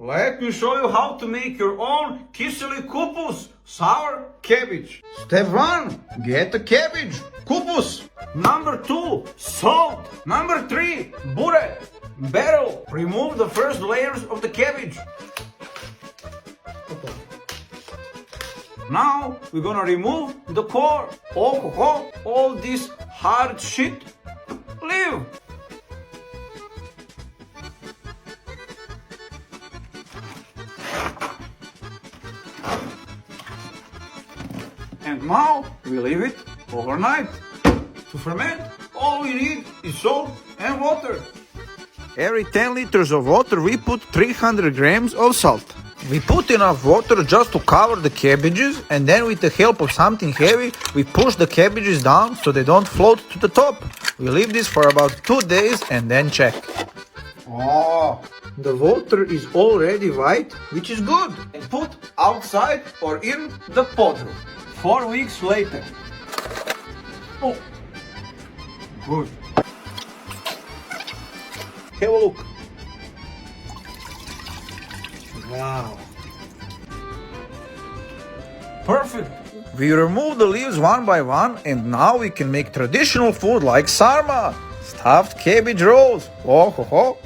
Let me show you how to make your own Kiseli Kupus, sour cabbage. Step 1. Get a cabbage, Kupus. Number 2. Salt. Number 3. Bure. Barrel. Remove the first layers of the cabbage. Now we're gonna remove the core. All this hard shit. Leave. And now we leave it overnight. To ferment, all we need is salt and water. Every 10 liters of water we put 300 grams of salt. We put enough water just to cover the cabbages, and then with the help of something heavy, we push the cabbages down so they don't float to the top. We leave this for about 2 days and then check. Oh, the water is already white, which is good. And put outside or in the podroom. 4 weeks later. Oh, good. Have a look. Wow. Perfect. We remove the leaves one by one, and now we can make traditional food like sarma, stuffed cabbage rolls. Oh ho ho.